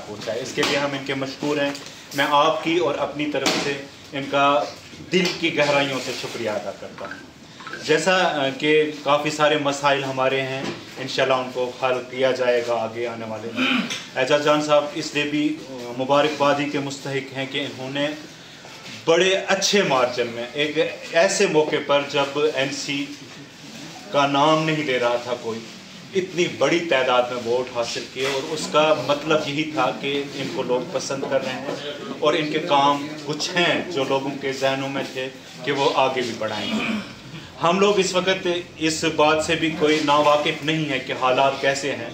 पहुँचाए। इसके लिए हम इनके मशकूर हैं। मैं आपकी और अपनी तरफ से इनका दिल की गहराइयों से शुक्रिया अदा करता हूँ। जैसा कि काफ़ी सारे मसाइल हमारे हैं, इंशाल्लाह उनको हल किया जाएगा आगे आने वाले में। एजाज जान साहब इसलिए भी मुबारकबादी के मुस्तहिक हैं कि इन्होंने बड़े अच्छे मार्जिन में एक ऐसे मौके पर जब एनसी का नाम नहीं ले रहा था कोई, इतनी बड़ी तादाद में वोट हासिल किए। और उसका मतलब यही था कि इनको लोग पसंद कर रहे हैं और इनके काम कुछ हैं जो लोगों के जहनों में थे कि वो आगे भी बढ़ाएंगे। हम लोग इस वक्त इस बात से भी कोई नावाकिफ़ नहीं है कि हालात कैसे हैं।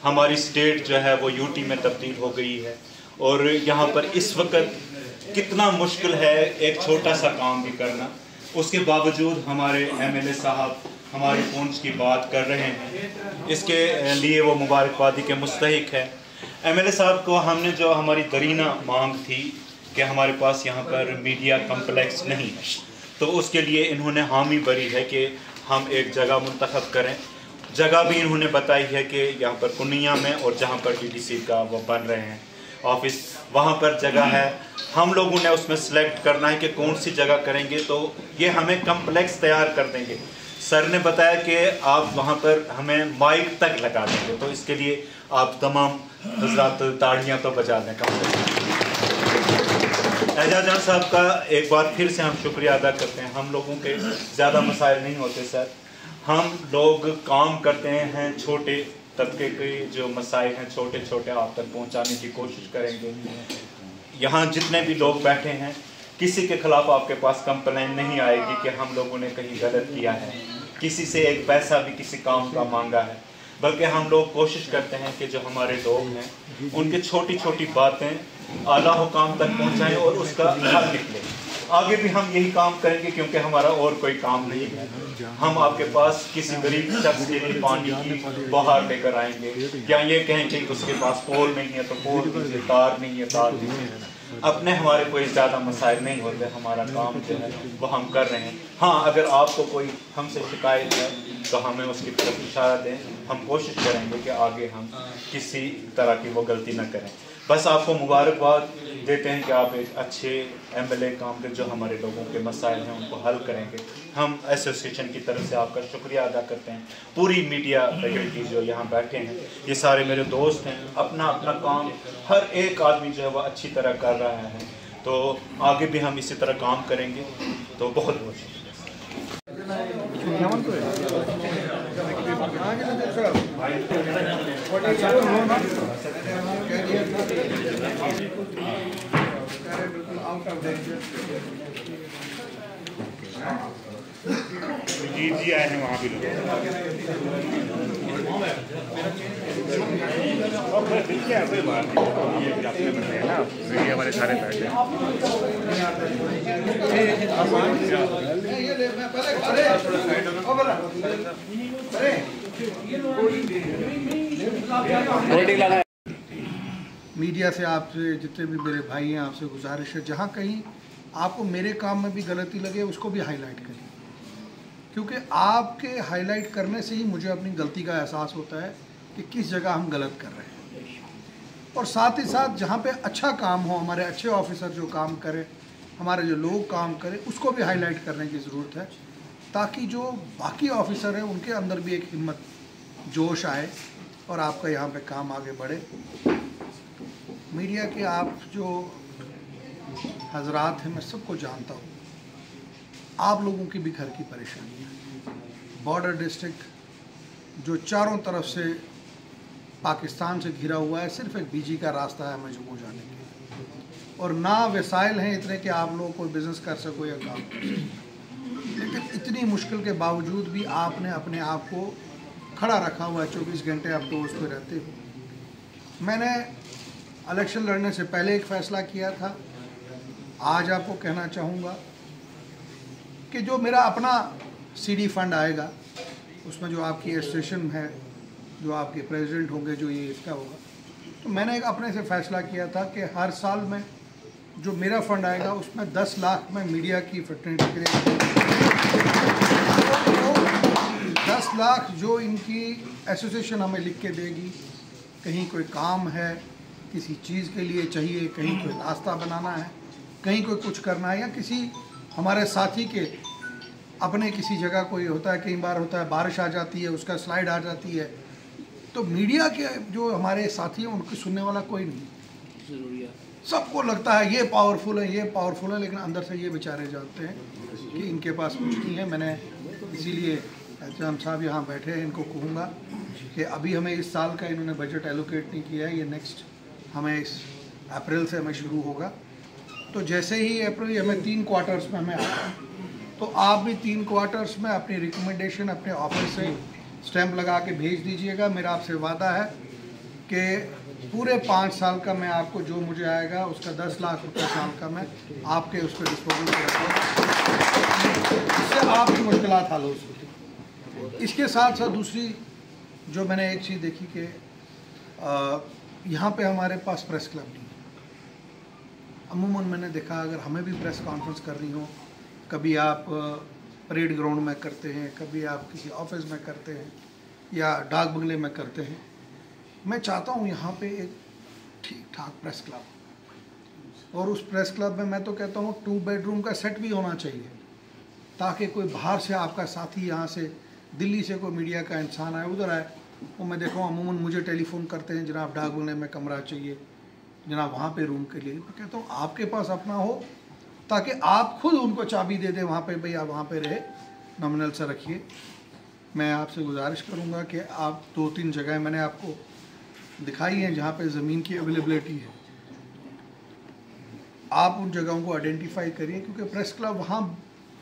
हमारी स्टेट जो है वो यूटी में तब्दील हो गई है और यहाँ पर इस वक्त कितना मुश्किल है एक छोटा सा काम भी करना। उसके बावजूद हमारे एमएलए साहब हमारी पहुंच की बात कर रहे हैं, इसके लिए वो मुबारकबादी के मुस्तहिक है। एमएलए साहब को हमने जो हमारी दरीना मांग थी कि हमारे पास यहाँ पर मीडिया कम्प्लेक्स नहीं है, तो उसके लिए इन्होंने हामी भरी है कि हम एक जगह मुंतखब करें। जगह भी इन्होंने बताई है कि यहाँ पर कुनिया में और जहाँ पर डीडीसी का वो बन रहे हैं ऑफिस, वहाँ पर जगह है। हम लोगों ने उसमें सेलेक्ट करना है कि कौन सी जगह करेंगे, तो ये हमें कम्प्लेक्स तैयार कर देंगे। सर ने बताया कि आप वहाँ पर हमें माइक तक लगा देंगे, तो इसके लिए आप तमाम हजरात ताड़ियाँ तो बजा दें कम से कम। एजाज जान साहब का एक बार फिर से हम शुक्रिया अदा करते हैं। हम लोगों के ज़्यादा मसाइल नहीं होते सर, हम लोग काम करते हैं, छोटे तबके के जो मसाइल हैं छोटे छोटे आप तक पहुँचाने की कोशिश करेंगे। यहाँ जितने भी लोग बैठे हैं किसी के खिलाफ आपके पास कंप्लेन नहीं आएगी कि हम लोगों ने कहीं गलत किया है, किसी से एक पैसा भी किसी काम का मांगा है, बल्कि हम लोग कोशिश करते हैं कि जो हमारे लोग हैं उनकी छोटी छोटी बातें आला हुकाम तक पहुंचाएं और उसका हल निकले। आगे भी हम यही काम करेंगे क्योंकि हमारा और कोई काम नहीं है। हम आपके पास किसी गरीब शख्स के लिए पानी की बहार लेकर आएंगे या ये कहें कि उसके पास पोल नहीं है तो पोल दीजिए, तार नहीं है तार दीजिए। अपने हमारे कोई ज़्यादा मसाइल नहीं होते, हमारा काम जो है वो हम कर रहे हैं। हाँ, अगर आपको कोई हमसे शिकायत है तो हमें उसकी तरफ इशारा दें, हम कोशिश करेंगे कि आगे हम किसी तरह की वो गलती न करें। बस आपको मुबारकबाद देते हैं कि आप एक अच्छे एमएलए काम के जो हमारे लोगों के मसाइल हैं उनको हल करेंगे। हम एसोसिएशन की तरफ से आपका शुक्रिया अदा करते हैं। पूरी मीडिया फैकल्टी जो यहाँ बैठे हैं ये सारे मेरे दोस्त हैं, अपना अपना काम हर एक आदमी जो है वह अच्छी तरह कर रहा है, तो आगे भी हम इसी तरह काम करेंगे। तो बहुत बहुत शुक्रिया। जी आए हैं वहाँ भी लोग और कोई बात नहीं, ये आपने बताया ना मीडिया वाले सारे बैठे मीडिया से आपसे जितने भी मेरे भाई हैं आपसे गुजारिश है, जहाँ कहीं आपको मेरे काम में भी गलती लगे उसको भी हाईलाइट करिए, क्योंकि आपके हाईलाइट करने से ही मुझे अपनी गलती का एहसास होता है कि किस जगह हम गलत कर रहे हैं। और साथ ही साथ जहाँ पे अच्छा काम हो, हमारे अच्छे ऑफिसर जो काम करें, हमारे जो लोग काम करें, उसको भी हाईलाइट करने की ज़रूरत है, ताकि जो बाकी ऑफिसर हैं उनके अंदर भी एक हिम्मत जोश आए और आपका यहाँ पे काम आगे बढ़े। मीडिया के आप जो हजरात हैं मैं सबको जानता हूँ, आप लोगों की भी घर की परेशानी है। बॉर्डर डिस्ट्रिक्ट जो चारों तरफ से पाकिस्तान से घिरा हुआ है, सिर्फ एक बीजी का रास्ता है हमें जम्मू जाने के लिए, और ना वसाइल हैं इतने कि आप लोग कोई बिज़नेस कर सको या काम कर सको। लेकिन इतनी मुश्किल के बावजूद भी आपने अपने आप को खड़ा रखा हुआ है, 24 घंटे आप तो उस पर रहते हो। मैंने इलेक्शन लड़ने से पहले एक फ़ैसला किया था, आज आपको कहना चाहूँगा कि जो मेरा अपना सीडी फंड आएगा उसमें जो आपकी एसोसिएशन है, जो आपके प्रेसिडेंट होंगे, जो ये इसका होगा, तो मैंने एक अपने से फ़ैसला किया था कि हर साल में जो मेरा फंड आएगा उसमें 10 लाख में मीडिया की फिटनेस के लिए 10 लाख जो इनकी एसोसिएशन हमें लिख के देगी, कहीं कोई काम है किसी चीज़ के लिए चाहिए, कहीं कोई नाश्ता बनाना है, कहीं कोई कुछ करना है, या किसी हमारे साथी के अपने किसी जगह कोई होता है, कई बार होता है बारिश आ जाती है, उसका स्लाइड आ जाती है, तो मीडिया के जो हमारे साथी हैं उनको सुनने वाला कोई नहीं। जरूरी है। सबको लगता है ये पावरफुल है, ये पावरफुल है, लेकिन अंदर से ये बेचारे जानते हैं कि इनके पास कुछ नहीं है। मैंने इसीलिए एहतराम साहब यहाँ बैठे हैं, इनको कहूँगा कि अभी हमें इस साल का इन्होंने बजट एलोकेट नहीं किया है, ये नेक्स्ट हमें इस अप्रैल से हमें शुरू होगा। तो जैसे ही अप्रैल हमें 3 क्वार्टर्स में हमें आता है, तो आप भी 3 क्वार्टर्स में अपनी रिकमेंडेशन अपने ऑफिस से स्टैंप लगा के भेज दीजिएगा। मेरा आपसे वादा है कि पूरे 5 साल का मैं आपको जो मुझे आएगा उसका 10 लाख रुपये साल का मैं आपके उस पर डिस्पोजल कर रखूँगा, इससे आपकी मुश्किलात हल हो सके। इसके साथ साथ दूसरी जो मैंने एक चीज़ देखी कि यहाँ पे हमारे पास प्रेस क्लब नहीं है। अमूमन मैंने देखा अगर हमें भी प्रेस कॉन्फ्रेंस करनी हो, कभी आप परेड ग्राउंड में करते हैं, कभी आप किसी ऑफिस में करते हैं या डाक बंगले में करते हैं। मैं चाहता हूँ यहाँ पे एक ठीक ठाक प्रेस क्लब, और उस प्रेस क्लब में मैं तो कहता हूँ 2 बेडरूम का सेट भी होना चाहिए, ताकि कोई बाहर से आपका साथी यहाँ से दिल्ली से कोई मीडिया का इंसान आए, उधर आए, वो मैं देखा हूँ अमूमन मुझे टेलीफोन करते हैं, जनाब डाक बंगले में कमरा चाहिए, जनाब वहाँ पे रूम के लिए। मैं कहता हूँ आपके पास अपना हो, ताकि आप खुद उनको चाबी दे दें वहाँ पे, भाई आप वहाँ पे रहे, नॉमिनल से रखिए। मैं आपसे गुजारिश करूँगा कि आप 2-3 जगह मैंने आपको दिखाई हैं जहाँ पे ज़मीन की अवेलेबिलिटी है, आप उन जगहों को आइडेंटिफाई करिए, क्योंकि प्रेस क्लब वहाँ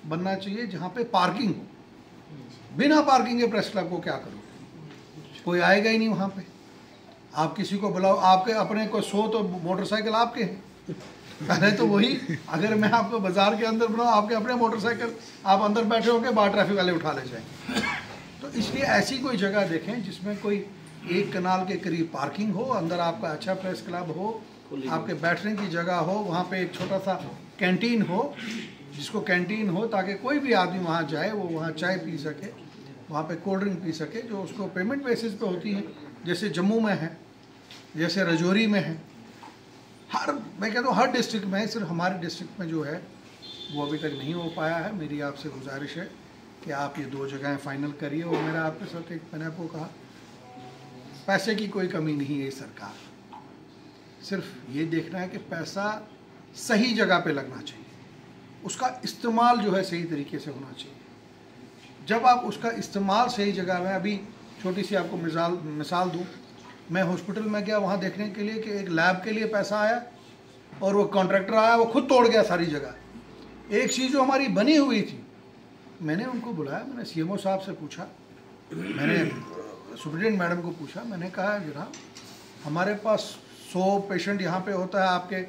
बनना चाहिए जहाँ पे पार्किंग हो। बिना पार्किंग के प्रेस क्लब को क्या करोगे, कोई आएगा ही नहीं वहाँ पे। आप किसी को बुलाओ, आपके अपने को 100 तो मोटरसाइकिल आपके हैं, पहले तो वही, अगर मैं आपको बाज़ार के अंदर बनाऊँ, आपके अपने मोटरसाइकिल आप अंदर बैठे होंगे, बाहर ट्रैफिक वाले उठा ले जाएंगे। तो इसलिए ऐसी कोई जगह देखें जिसमें कोई 1 कनाल के करीब पार्किंग हो, अंदर आपका अच्छा प्रेस क्लब हो, आपके बैठने की जगह हो, वहाँ पे एक छोटा सा कैंटीन हो, जिसको कैंटीन हो, ताकि कोई भी आदमी वहाँ जाए वो वहाँ चाय पी सके, वहाँ पे कोल्ड ड्रिंक पी सके, जो उसको पेमेंट बेसिस पे होती है, जैसे जम्मू में है, जैसे रजौरी में है, मैं कहता हूँ हर डिस्ट्रिक्ट में है। सिर्फ हमारे डिस्ट्रिक्ट में जो है वो अभी तक नहीं हो पाया है। मेरी आपसे गुजारिश है कि आप ये 2 जगहें फाइनल करिए। और मेरा आपके साथ एक, मैंने आपको कहा पैसे की कोई कमी नहीं है, सरकार सिर्फ ये देखना है कि पैसा सही जगह पे लगना चाहिए, उसका इस्तेमाल जो है सही तरीके से होना चाहिए। जब आप उसका इस्तेमाल सही जगह में, अभी छोटी सी आपको मिसाल दूँ, मैं हॉस्पिटल में गया वहाँ देखने के लिए कि एक लैब के लिए पैसा आया और वो कॉन्ट्रैक्टर आया, वो खुद तोड़ गया सारी जगह। एक चीज़ जो हमारी बनी हुई थी, मैंने उनको बुलाया, मैंने CMO साहब से पूछा, मैंने सुप्रिटेंडेंट मैडम को पूछा, मैंने कहा जनाब हमारे पास 100 पेशेंट यहाँ पे होता है आपके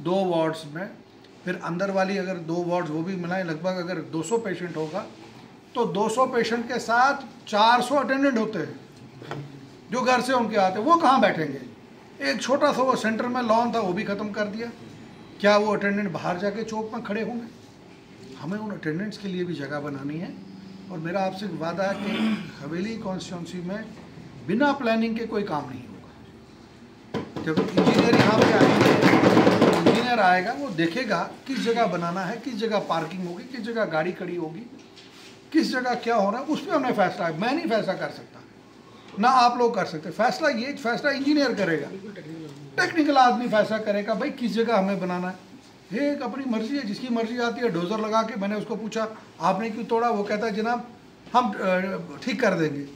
2 वार्ड्स में, फिर अंदर वाली अगर 2 वार्ड्स वो भी मिलाएं, लगभग अगर 200 पेशेंट होगा, तो 200 पेशेंट के साथ 400 अटेंडेंट होते हैं जो घर से उनके आते हैं, वो कहाँ बैठेंगे। एक छोटा सा वो सेंटर में लॉन था, वो भी ख़त्म कर दिया। क्या वो अटेंडेंट बाहर जाके चौक में खड़े होंगे? हमें उन अटेंडेंट्स के लिए भी जगह बनानी है। और मेरा आपसे वादा है कि हवेली कॉन्स्टिट्यूंसी में बिना प्लानिंग के कोई काम नहीं होगा। जब इंजीनियर यहाँ पे आएंगे, इंजीनियर आएगा, वो देखेगा किस जगह बनाना है, किस जगह पार्किंग होगी, किस जगह गाड़ी खड़ी होगी, किस जगह क्या हो रहा है, उस पर हमने फैसला है। मैं नहीं फैसला कर सकता, ना आप लोग कर सकते। फैसला इंजीनियर करेगा, टेक्निकल आदमी फैसला करेगा भाई किस जगह हमें बनाना है। ये एक अपनी मर्जी है, जिसकी मर्जी आती है डोजर लगा के। मैंने उसको पूछा आपने क्यों तोड़ा, वो कहता है जनाब हम ठीक कर देंगे।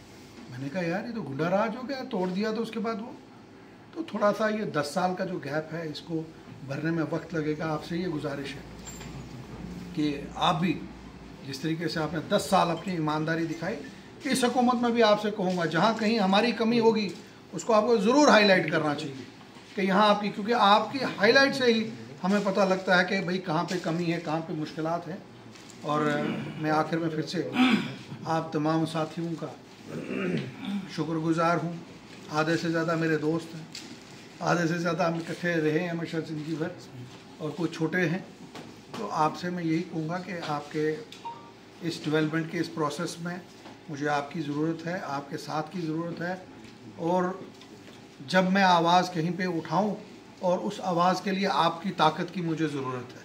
मैंने कहा यार ये तो गुंडा राज हो गया, तोड़ दिया तो उसके बाद वो, तो थोड़ा सा ये 10 साल का जो गैप है इसको भरने में वक्त लगेगा। आपसे ये गुजारिश है कि आप भी जिस तरीके से आपने 10 साल अपनी ईमानदारी दिखाई, इस हुकूमत में भी आपसे कहूँगा जहाँ कहीं हमारी कमी होगी उसको आपको ज़रूर हाईलाइट करना चाहिए कि यहाँ आपकी, क्योंकि आपकी हाईलाइट से ही हमें पता लगता है कि भाई कहाँ पे कमी है, कहाँ पे मुश्किलात हैं। और मैं आखिर में फिर से आप तमाम साथियों का शुक्रगुजार हूँ। आधे से ज़्यादा मेरे दोस्त हैं, आधे से ज़्यादा हम इकट्ठे रहे हैं हमेशा ज़िंदगी भर, और कुछ छोटे हैं। तो आपसे मैं यही कहूँगा कि आपके इस डेवलपमेंट के इस प्रोसेस में मुझे आपकी ज़रूरत है, आपके साथ की ज़रूरत है। और जब मैं आवाज़ कहीं पे उठाऊं और उस आवाज़ के लिए आपकी ताकत की मुझे ज़रूरत है।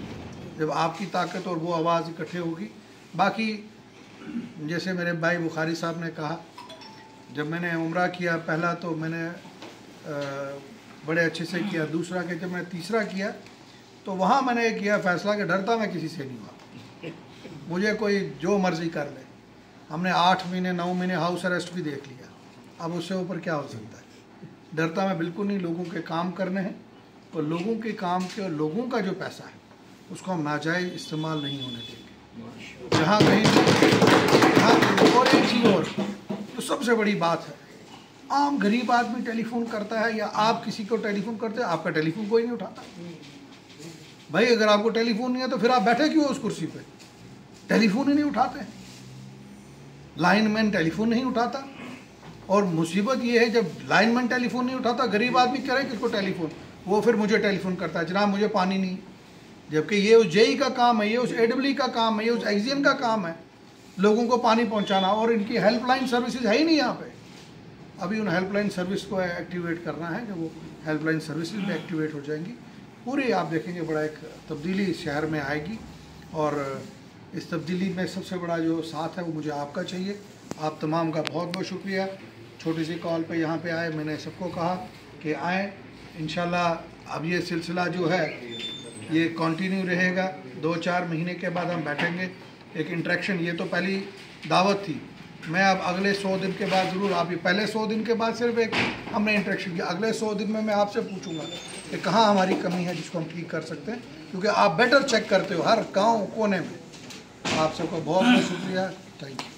जब आपकी ताकत और वो आवाज़ इकट्ठे होगी, बाकी जैसे मेरे भाई बुखारी साहब ने कहा, जब मैंने उम्रा किया पहला तो मैंने बड़े अच्छे से किया, दूसरा कि जब मैं तीसरा किया तो वहाँ मैंने किया फैसला कि डरता मैं किसी से नहीं हुआ, मुझे कोई जो मर्ज़ी कर ले। हमने 8 महीने 9 महीने हाउस अरेस्ट भी देख लिया, अब उससे ऊपर क्या हो सकता है। डरता मैं बिल्कुल नहीं, लोगों के काम करने हैं और लोगों के काम के और लोगों का जो पैसा है उसको हम नाजायज़ इस्तेमाल नहीं होने देंगे। जहाँ कहीं और एक चीज़ और तो सबसे बड़ी बात है, आम गरीब आदमी टेलीफोन करता है या आप किसी को टेलीफोन करते हैं, आपका टेलीफोन कोई नहीं उठाता। भाई अगर आपको टेलीफोन नहीं है तो फिर आप बैठे क्यों उस कुर्सी पे? टेलीफोन ही नहीं उठाते, लाइनमैन टेलीफोन नहीं उठाता। और मुसीबत ये है जब लाइनमैन टेलीफोन नहीं उठाता, गरीब आदमी करे किसको टेलीफोन, वो फिर मुझे टेलीफोन करता है, जनाब मुझे पानी नहीं, जबकि ये उस जेई का काम है, ये उस AEE का काम है, ये उस एक्सियन का काम है लोगों को पानी पहुंचाना, और इनकी हेल्पलाइन सर्विसेज है ही नहीं यहाँ पे। अभी उन हेल्पलाइन सर्विस को एक्टिवेट करना है कि वो हेल्पलाइन सर्विसेज भी एक्टिवेट हो जाएंगी। पूरी आप देखेंगे बड़ा एक तब्दीली इस शहर में आएगी, और इस तब्दीली में सबसे बड़ा जो साथ है वो मुझे आपका चाहिए। आप तमाम का बहुत बहुत शुक्रिया। छोटी सी कॉल पे यहाँ पे आए, मैंने सबको कहा कि आएँ, इंशाल्लाह अब ये सिलसिला जो है ये कंटिन्यू रहेगा। 2-4 महीने के बाद हम बैठेंगे, एक इंटरेक्शन, ये तो पहली दावत थी, मैं अब अगले 100 दिन के बाद ज़रूर, आप ये पहले 100 दिन के बाद सिर्फ एक हमने इंटरेक्शन किया, अगले 100 दिन में मैं आपसे पूछूंगा कि कहाँ हमारी कमी है जिसको हम ठीक कर सकते हैं, क्योंकि आप बेटर चेक करते हो हर गाँव कोने में। आप सबका बहुत बहुत शुक्रिया, थैंक यू।